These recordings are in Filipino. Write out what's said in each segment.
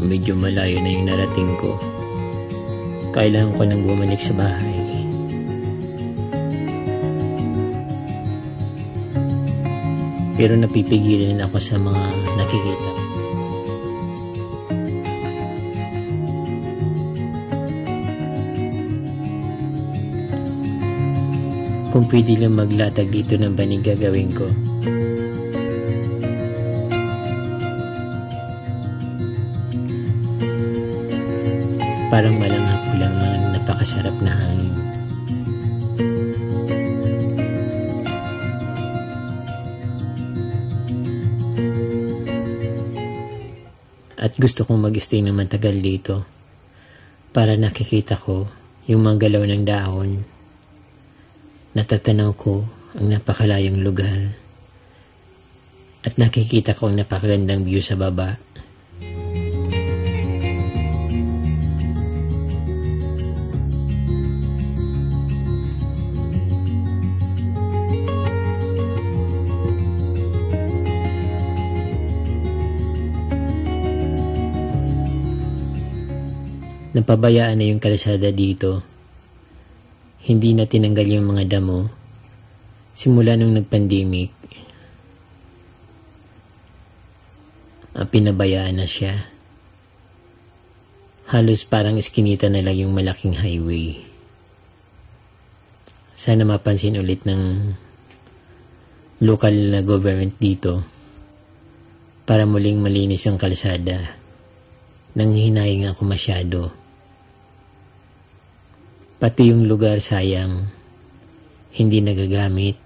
medyo malayo na yung narating ko. Kailangan ko nang bumalik sa bahay. Pero napipigilan ako sa mga nakikita. Kung pwede lang maglatag dito ng banig gagawin ko. Parang malanghap lang ng napakasarap na hangin. At gusto kong mag-stay ng matagal dito para nakikita ko yung mga galaw ng dahon. Natatanaw ko ang napakalayong lugar at nakikita ko ang napakagandang view sa baba. Napabayaan na yung kalsada dito. Hindi na tinanggal yung mga damo simula nung nag-pandemic. Pinabayaan na siya. Halos parang iskinita na lang yung malaking highway. Sana mapansin ulit ng local na government dito para muling malinis ang kalsada. Nanghihinayang ako masyado. Pati yung lugar sayang, hindi nagagamit.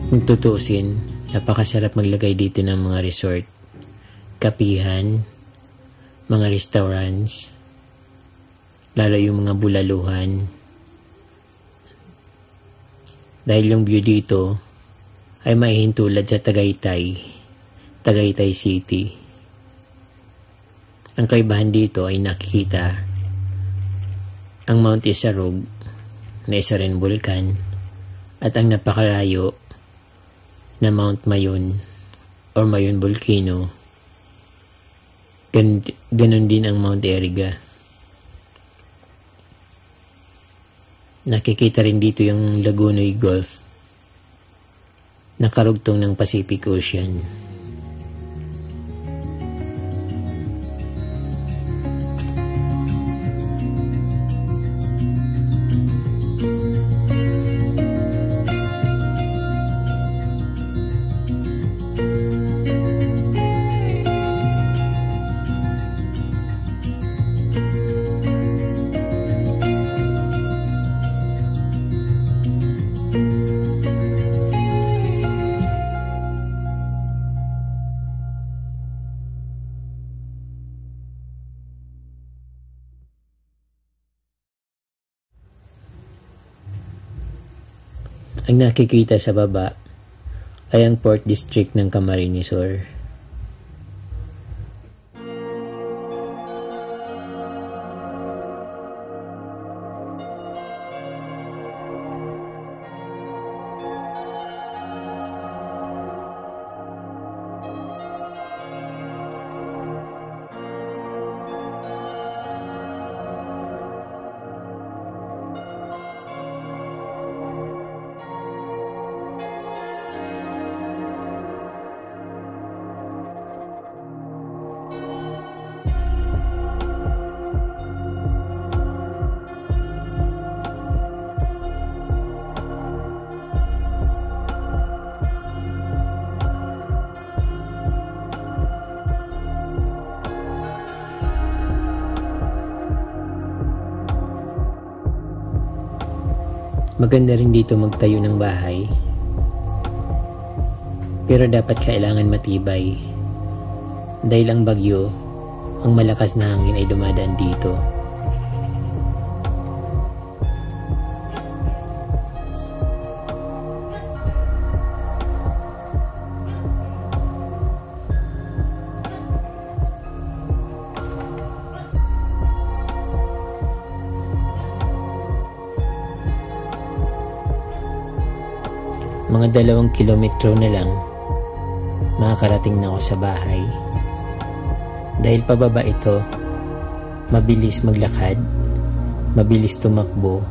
Kung tutuusin, napakasarap maglagay dito ng mga resort, kapihan, mga restaurants, lalo yung mga bulaluhan. Dahil yung view dito ay mahihintulad sa Tagaytay City. Ang kaibahan dito ay nakikita ang Mount Isarog na isa rin bulkan at ang napakalayo na Mount Mayon or Mayon Volcano. Ganon din ang Mount Eriga. Nakikita rin dito yung Lagunoy Gulf na karugtong ng Pacific Ocean. Ang nakikita sa baba ay ang Port District ng Camarines Sur. Maganda rin dito magtayo ng bahay. Pero dapat kailangan matibay. Dahil ang bagyo, ang malakas na hangin ay dumadaan dito. Mga 2 kilometro na lang, makakarating na ako sa bahay. Dahil pababa ito, mabilis maglakad, mabilis tumakbo,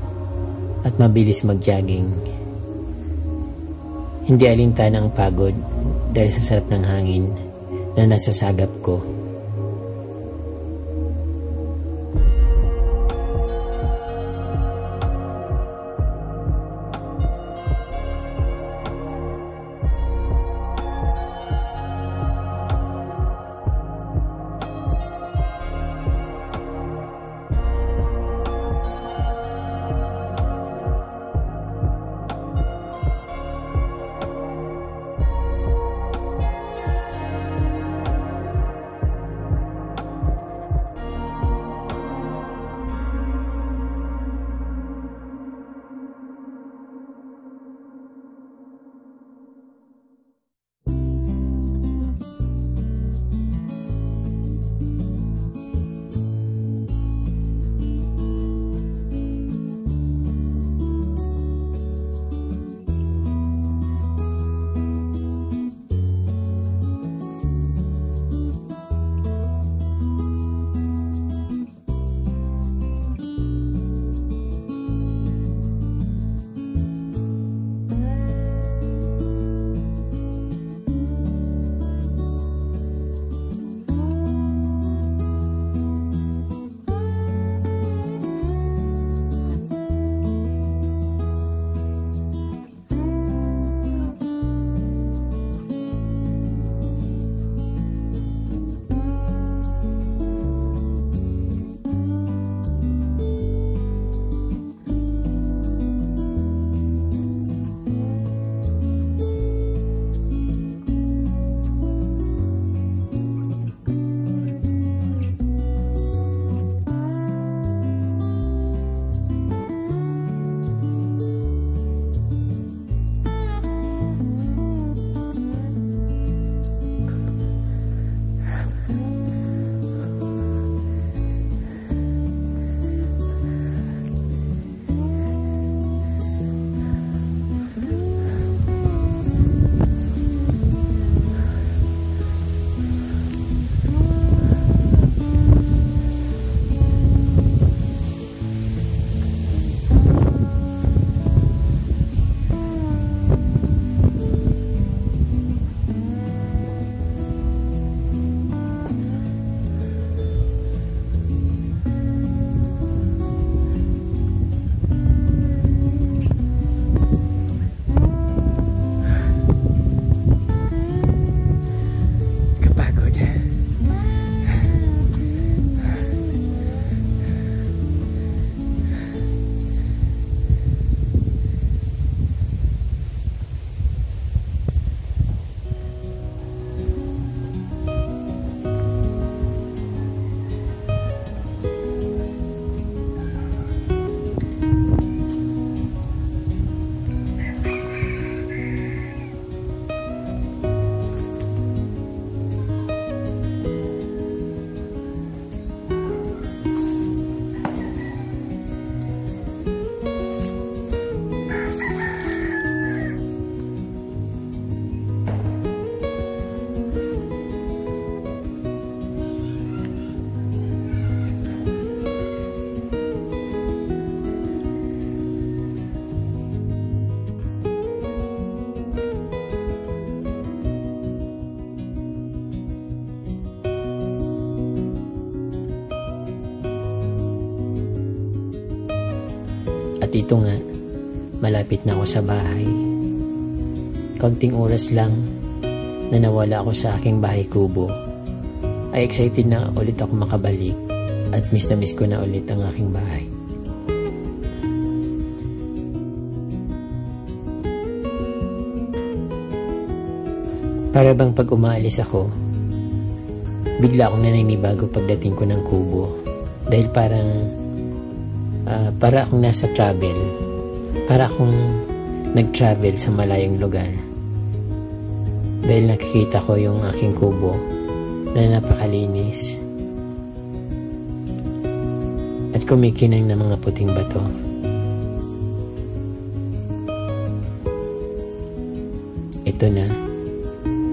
at mabilis mag-jogging. Hindi alintana ang pagod dahil sa sarap ng hangin na nasasagap ko. At ito nga, malapit na ako sa bahay. Kaunting oras lang na nawala ako sa aking bahay kubo, ay excited na ulit ako makabalik at miss na miss ko na ulit ang aking bahay. Para bang pag umaalis ako, bigla akong naninibago pagdating ko ng kubo. Dahil para akong nasa travel. Para akong nag-travel sa malayong lugar. Dahil nakikita ko yung aking kubo na napakalinis. At kumikinang na mga puting bato. ito na.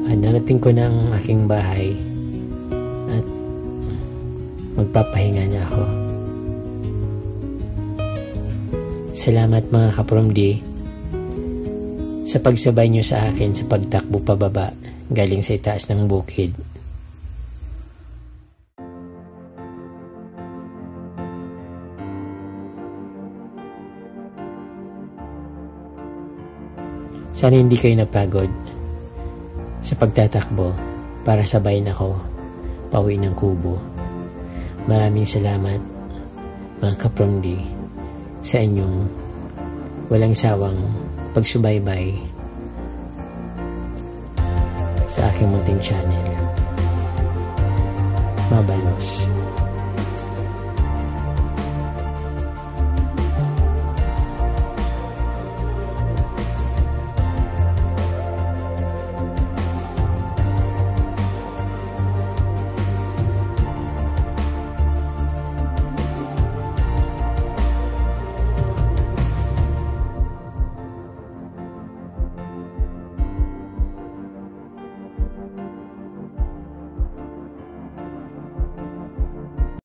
Narating ko na ang aking bahay at magpapahinga na ako. Salamat mga kapromdi sa pagsabay nyo sa akin sa pagtakbo pababa galing sa itaas ng bukid. Sana hindi kayo napagod sa pagtatakbo para sabayin ako pauwi ng kubo. Maraming salamat mga kapromdi sa inyong walang sawang pagsubaybay sa aking munting channel. Mabalos.